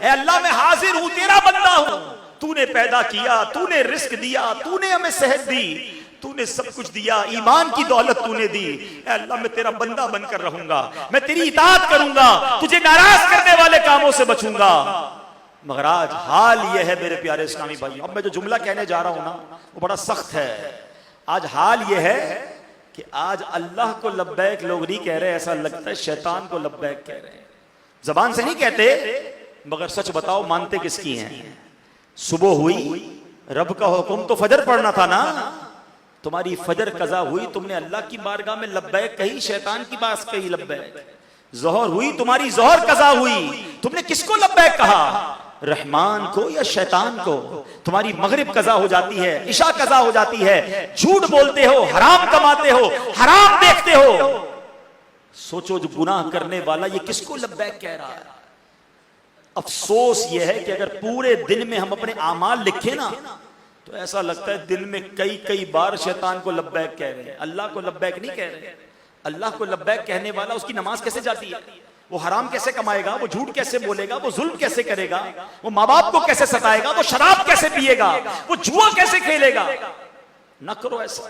اے اللہ میں حاضر ہوں، تیرا بندہ ہوں، تو نے پیدا کیا، تو نے رزق دیا، تو نے ہمیں صحت دی، تو نے سب کچھ دیا، ایمان کی دولت تو نے دی، اے اللہ میں تیرا بندہ بن کر رہوں گا، میں تیری اطاعت کروں گا، تجھے ناراض کرنے والے کاموں سے بچوں گا۔ مگر آج حال یہ ہے میرے پیارے اسلامی بھائی، اب میں جو جملہ کہنے جا رہا ہوں نا وہ بڑا سخت ہے۔ آج حال یہ ہے کہ آج اللہ کو لبیک لوگ نہیں کہہ رہے، ایسا لگتا ہے شیطان کو لبیک کہہ رہے ہیں۔ زبان سے نہیں کہتے، مگر سچ بتاؤ مانتے کس کی ہیں؟ صبح ہوئی، رب کا حکم تو فجر پڑھنا تھا نا، تمہاری فجر قضا ہوئی، تم نے اللہ کی بارگاہ میں لبیک کہی، شیطان کی بات کہی لبیک۔ ظہر ہوئی، تمہاری ظہر قضا ہوئی، تم نے کس کو لبیک کہا؟ رحمان کو یا شیطان کو؟ تمہاری مغرب قضا ہو جاتی ہے، عشاء قضا ہو جاتی ہے، جھوٹ بولتے ہو، حرام کماتے ہو، حرام دیکھتے ہو، سوچو جو گناہ کرنے والا یہ کس کو لبیک کہہ رہا ہے؟ افسوس یہ ہے کہ اگر پورے دن میں ہم اپنے اعمال لکھیں نا تو ایسا لگتا ہے دن میں کئی بار شیطان کو لبیک کہہ رہے ہیں، اللہ کو لبیک نہیں کہہ رہے۔ اللہ کو لبیک کہنے والا اس کی نماز کیسے جاتی ہے؟ وہ حرام کیسے کمائے گا؟ وہ جھوٹ کیسے بولے گا؟ وہ ظلم کیسے کرے گا؟ وہ ماں باپ کو کیسے ستائے گا؟ وہ شراب کیسے پیے گا؟ وہ جوا کیسے کھیلے گا؟ نہ کرو ایسا،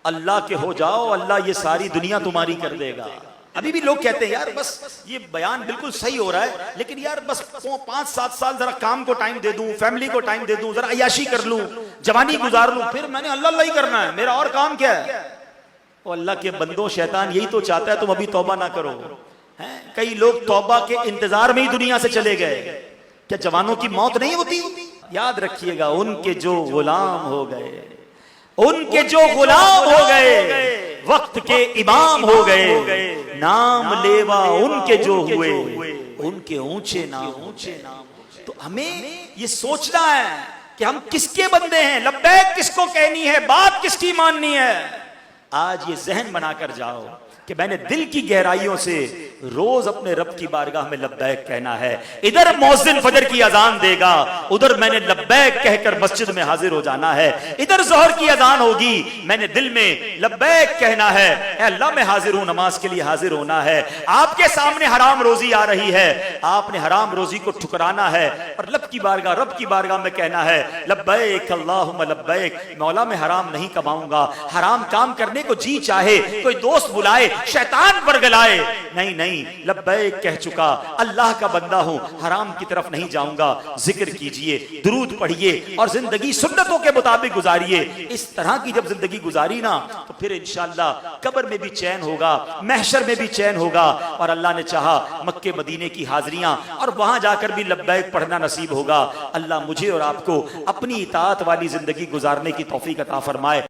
اللہ کے ہو جاؤ، اللہ یہ ساری دنیا تمہاری کر دے گا۔ ابھی بھی لوگ کہتے ہیں یار بس یہ بیان بالکل صحیح ہو رہا ہے، لیکن یار بس 5-7 سال ذرا کام کو ٹائم دے دوں، فیملی کو ٹائم دے دوں، ذرا عیاشی کر لوں، جوانی گزار لوں، پھر میں نے اللہ ہی کرنا ہے، میرا اور کام کیا ہے؟ وہ اللہ کے بندوں، شیطان یہی تو چاہتا ہے تم ابھی توبہ نہ کرو۔ کئی لوگ توبہ کے انتظار میں ہی دنیا سے چلے گئے۔ کیا جوانوں کی موت نہیں ہوتی؟ یاد رکھیے گا، ان کے جو غلام ہو گئے، ان کے جو غلام ہو گئے، وقت کے امام ہو گئے، نام لیوا ان کے جو ہوئے، ان کے اونچے نام ہوئے۔ تو ہمیں یہ سوچنا ہے کہ ہم کس کے بندے ہیں، لبیک کس کو کہنی ہے، بات کس کی ماننی ہے۔ آج یہ ذہن بنا کر جاؤ کہ میں نے دل کی گہرائیوں سے روز اپنے رب کی بارگاہ میں لبیک کہنا ہے۔ ادھر مؤذن فجر کی اذان دے گا، ادھر میں نے لبیک کہہ کر مسجد میں حاضر ہو جانا ہے۔ ادھر ظہر کی اذان ہوگی، میں نے دل میں لبیک کہنا ہے، اے اللہ میں حاضر ہوں، نماز کے لیے حاضر ہونا ہے۔ آپ کے سامنے حرام روزی آ رہی ہے، آپ نے حرام روزی کو ٹھکرانا ہے اور رب کی بارگاہ میں کہنا ہے لبیک اللہم لبیک، مولا میں حرام نہیں کماؤں گا۔ حرام کام کرنے کو جی چاہے، کوئی دوست بلائے، شیطان برگلائے، نہیں لبیک کہہ چکا، اللہ کا بندہ ہوں، حرام کی طرف نہیں جاؤں گا۔ ذکر کیجئے، درود پڑھیے اور زندگی سنتوں کے مطابق گزاریے۔ اس طرح کی جب زندگی گزاری نا تو پھر انشاءاللہ قبر میں بھی چین ہوگا، محشر میں بھی چین ہوگا، اور اللہ نے چاہا مکے مدینے کی حاضریاں اور وہاں جا کر بھی لبیک پڑھنا نصیب ہوگا۔ اللہ مجھے اور آپ کو اپنی اطاعت والی زندگی گزارنے کی توفیق عطا فرمائے۔